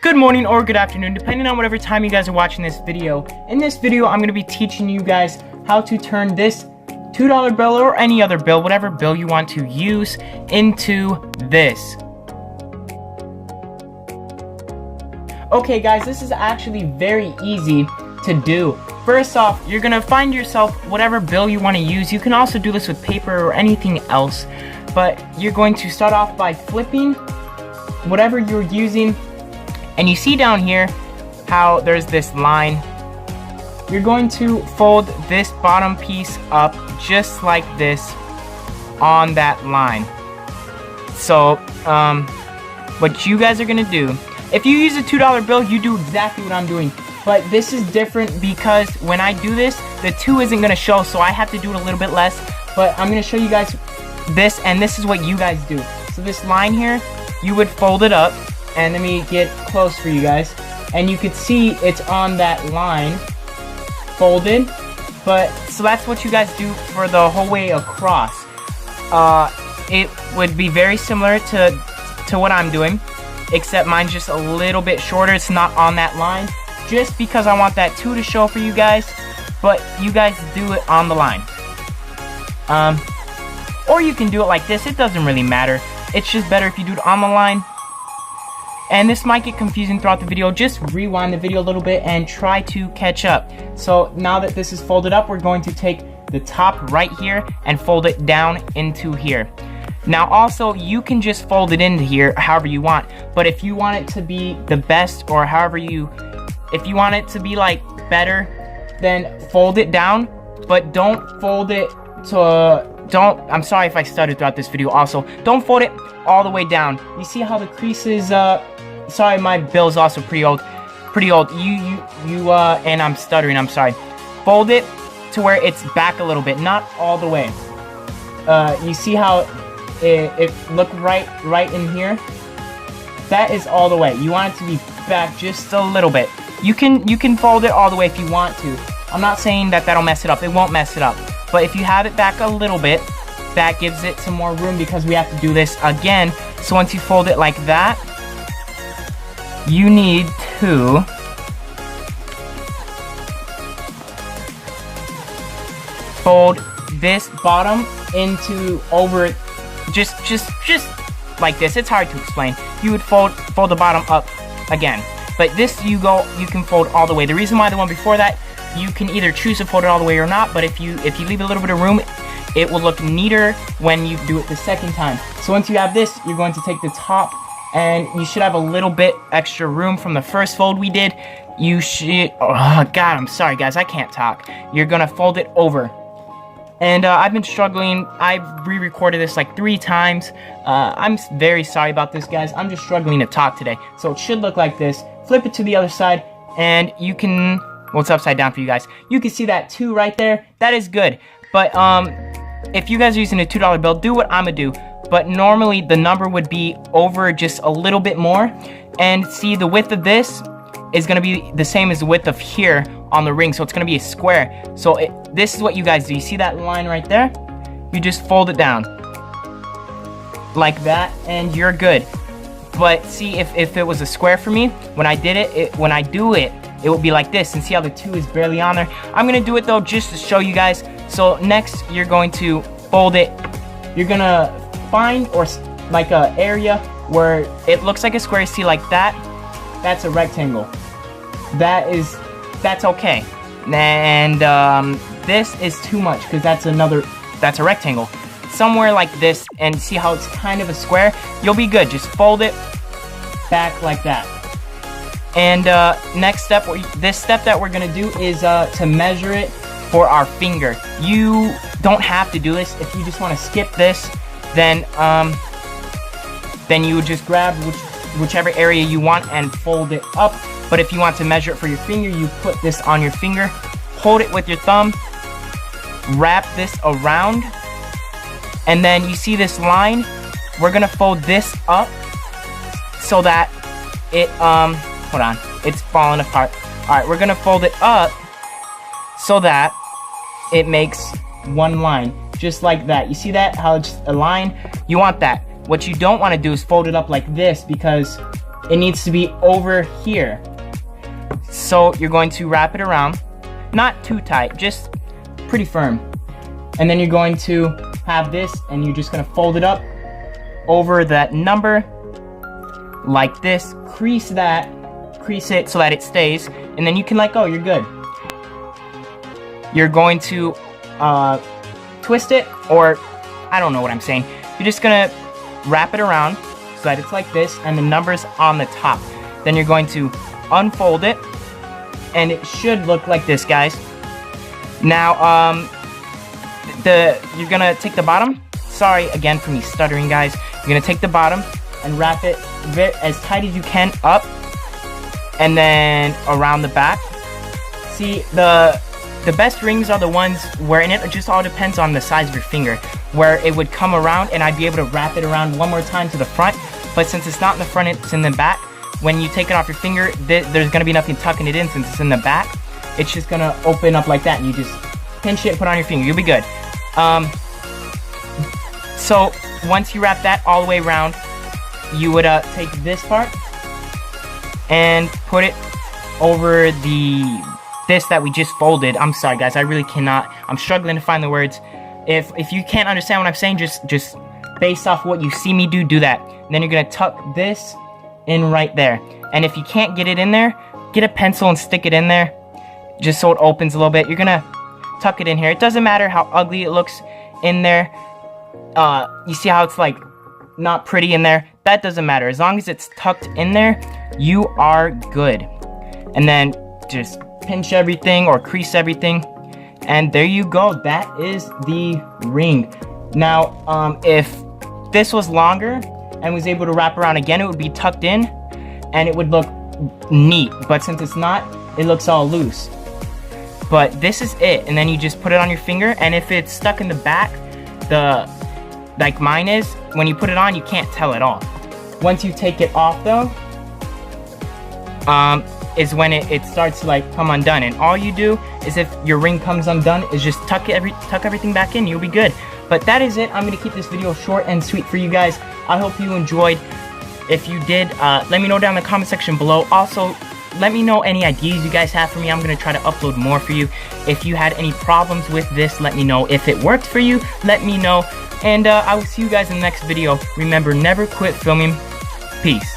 Good morning or good afternoon, depending on whatever time you guys are watching this video. In this video, I'm going to be teaching you guys how to turn this $2 bill or any other bill, whatever bill you want to use, into this. Okay guys, this is actually very easy to do. First off, you're going to find yourself whatever bill you want to use. You can also do this with paper or anything else, but you're going to start off by flipping whatever you're using. And you see down here how there's this line. You're going to fold this bottom piece up just like this on that line. So what you guys are gonna do, if you use a $2 bill, you do exactly what I'm doing, but this is different because when I do this, the 2 isn't gonna show, so I have to do it a little bit less. But I'm gonna show you guys this, and this is what you guys do. So this line here, you would fold it up, and let me get close for you guys, and you could see it's on that line folded. But so that's what you guys do for the whole way across. It would be very similar to what I'm doing, except mine's just a little bit shorter. It's not on that line just because I want that 2 to show for you guys, but you guys do it on the line. Or you can do it like this. It doesn't really matter. It's just better if you do it on the line. And this might get confusing throughout the video. Just rewind the video a little bit and try to catch up. So now that this is folded up, we're going to take the top right here and fold it down into here. Now also, you can just fold it into here however you want, but if you want it to be the best, or if you want it to be like better, then fold it down, but don't fold it to, I'm sorry if I stuttered throughout this video also, don't fold it all the way down. You see how the creases, sorry, my bill's also pretty old, and I'm stuttering, I'm sorry. Fold it to where it's back a little bit, not all the way. You see how it look right in here? That is all the way. You want it to be back just a little bit. You can fold it all the way if you want to. I'm not saying that that'll mess it up. It won't mess it up. But if you have it back a little bit, that gives it some more room because we have to do this again. So once you fold it like that, you need to fold this bottom into over it, just like this. It's hard to explain. You would fold the bottom up again, but this you can fold all the way. The reason why the one before that, you can either choose to fold it all the way or not, but if you leave a little bit of room, it will look neater when you do it the second time. So once you have this, you're going to take the top, and you should have a little bit extra room from the first fold we did. You should, oh god, I'm sorry guys, I can't talk. You're gonna fold it over. And I've been struggling. I've re-recorded this like 3 times. I'm very sorry about this, guys. I'm just struggling to talk today. So it should look like this. Flip it to the other side, and you can, well, it's upside down for you guys. You can see that 2 right there. That is good. But if you guys are using a $2 bill, do what I'm gonna do. But normally the number would be over just a little bit more. And see, the width of this is gonna be the same as the width of here on the ring. So it's gonna be a square. So this is what you guys do. You see that line right there? You just fold it down like that, and you're good. But see, if it was a square for me, when I did it, when I do it, it will be like this. And see how the 2 is barely on there? I'm gonna do it though just to show you guys. So next, you're going to fold it. You're gonna find like a area where it looks like a square. See, like that? That's a rectangle. That's okay. And this is too much because that's a rectangle. Somewhere like this, and see how it's kind of a square? You'll be good. Just fold it back like that. And next step, this step that we're gonna do is to measure it for our finger. You don't have to do this. If you just want to skip this, then you would just grab whichever area you want and fold it up. But if you want to measure it for your finger, you put this on your finger, hold it with your thumb, wrap this around, and then you see this line. We're gonna fold this up so that it hold on, it's falling apart. Alright, we're gonna fold it up so that it makes one line, just like that. You see that? How it's just a line? You want that. What you don't want to do is fold it up like this, because it needs to be over here. So you're going to wrap it around, not too tight, just pretty firm. And then you're going to have this, and you're just gonna fold it up over that number like this. Crease it so that it stays, and then you can let go. You're good. You're going to twist it, or I don't know what I'm saying. You're just gonna wrap it around so that it's like this, and the number's on the top. Then you're going to unfold it, and it should look like this, guys. Now, you're gonna take the bottom. Sorry again for me stuttering, guys. You're gonna take the bottom and wrap it as tight as you can up, and then around the back. See, the best rings are the ones where, and it just all depends on the size of your finger, where it would come around and I'd be able to wrap it around one more time to the front. But since it's not in the front, it's in the back. When you take it off your finger, there's gonna be nothing tucking it in since it's in the back. It's just gonna open up like that, and you just pinch it and put it on your finger. You'll be good. So once you wrap that all the way around, you would take this part and put it over this that we just folded. I'm sorry, guys, I really cannot. I'm struggling to find the words. If you can't understand what I'm saying, just based off what you see me do that. And then you're gonna tuck this in right there. And if you can't get it in there, get a pencil and stick it in there, just so it opens a little bit. You're gonna tuck it in here. It doesn't matter how ugly it looks in there. You see how it's like not pretty in there? That doesn't matter. As long as it's tucked in there, you are good. And then just pinch everything or crease everything, and there you go. That is the ring. Now, if this was longer and was able to wrap around again, it would be tucked in and it would look neat. But since it's not, it looks all loose. But this is it, and then you just put it on your finger, and if it's stuck in the back, like mine is, when you put it on, you can't tell at all. Once you take it off though, is when it starts to like come undone, and all you do is, if your ring comes undone, is just tuck everything back in. You'll be good. But that is it. I'm gonna keep this video short and sweet for you guys. I hope you enjoyed. If you did, let me know down in the comment section below. Also, let me know any ideas you guys have for me. I'm gonna try to upload more for you. If you had any problems with this, let me know. If it worked for you, let me know. And I will see you guys in the next video. Remember, never quit filming. Peace.